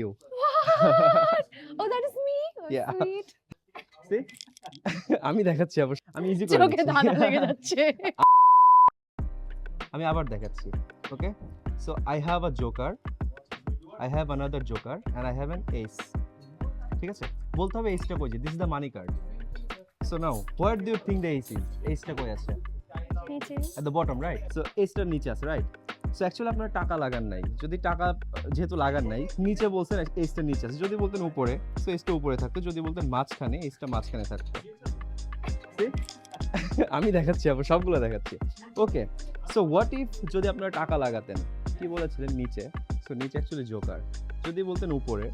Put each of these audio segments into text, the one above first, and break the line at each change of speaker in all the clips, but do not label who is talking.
you.
What? Oh, that is me. Oh,
Yeah.
sweet.
See? আমি দেখাচ্ছি অবশ্য। আমি ইজি করে
চোখে
দিচ্ছি।
ধাঁধা লেগে যাচ্ছে।
আমি আবার দেখাচ্ছি। ওকে? So I have a joker, I have another joker and I have an ace. ঠিক আছে? বলতে হবে ace টা কই যে this is the money card. So now where do you think the ace is? ace টা কই আছে?
নিচে।
At the bottom, right? So ace টার নিচে আছে, right? So actually আপনার টাকা লাগান নাই। যদি টাকা যেহেতু লাগান নাই, নিচে বলছেন ace টা নিচে আছে। যদি বলতেন উপরে, so ace টা উপরে থাকতো। যদি বলতেন মাঝখানে, ace টা মাঝখানে থাকতো। See? আমি দেখাচ্ছি আবার সবগুলো দেখাচ্ছি। ওকে। সো হোয়াট ইফ যদি আপনারা টাকা লাগাতেন? কি বলেছিলেন নিচে? সো নিচে অ্যাকচুয়ালি জোকার। যদি বলতেন উপরে,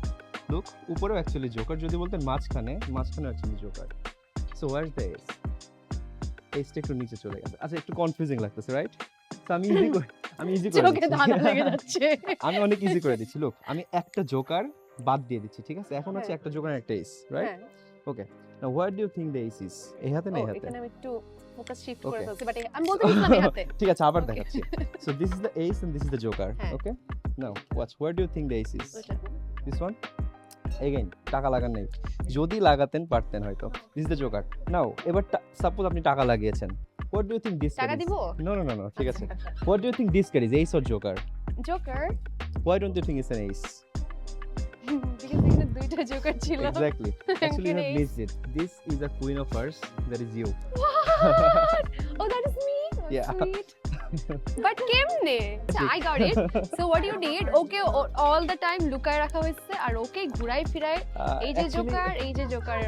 লুক উপরেও অ্যাকচুয়ালি জোকার। যদি বলতেন মাঝখানে, মাঝখানেও actually joker. So where is the ace? এসটা একটু নিচে চলে গেছে। আচ্ছা একটু কনফিউজিং লাগতেছে, রাইট? সো আমি ইজি করে
চোখে ধাঁধা
দিচ্ছি।
লেগে যাচ্ছে।
আমি অনেক ইজি করে দিচ্ছি। লুক আমি একটা জোকার বাদ দিয়ে দিচ্ছি, ঠিক আছে? এখন হচ্ছে
হ্যাঁ।
একটা জোকার একটা এস, রাইট?
হ্যাঁ।
Okay. Now what do you think the ace is? এই হাতে না এই
ও,
হাতে?
এখানে আমি একটু ফোকাস শিফট করে
Okay.
ফেলছি বাট আমি বলতে চাইছিলাম এই হাতে।
ঠিক আছে আবার
Okay.
দেখাচ্ছি। So this is the ace and this is the joker.
হ্যাঁ।
Okay? Now watch. Where do you think the ace is?
ওটা।
This one? Again, টাকা লাগান নাই। যদি লাগাতেন পারতেন হয়তো। This is the joker. Now এবার সাপোজ আপনি টাকা লাগিয়েছেন। What do you think this
টাকা
card is?
দিব?
No, no, no, no. ঠিক আছে। What do you think this card is? Ace or joker?
Joker.
Why don't you think it's an ace?
Because এখানে দুইটা Joker ছিল।
Exactly. Actually, you
An
have
ace.
missed it. This is a queen of hearts. That is you.
What? Oh, that is me. Oh,
Yeah.
sweet. But কেমনে? I got it. So what you did? Okay, all the time লুকায় রাখা হয়েছে আর ওকে ঘুরাই ফিরায় এই যে
Actually-
Joker, এই যে জোকার।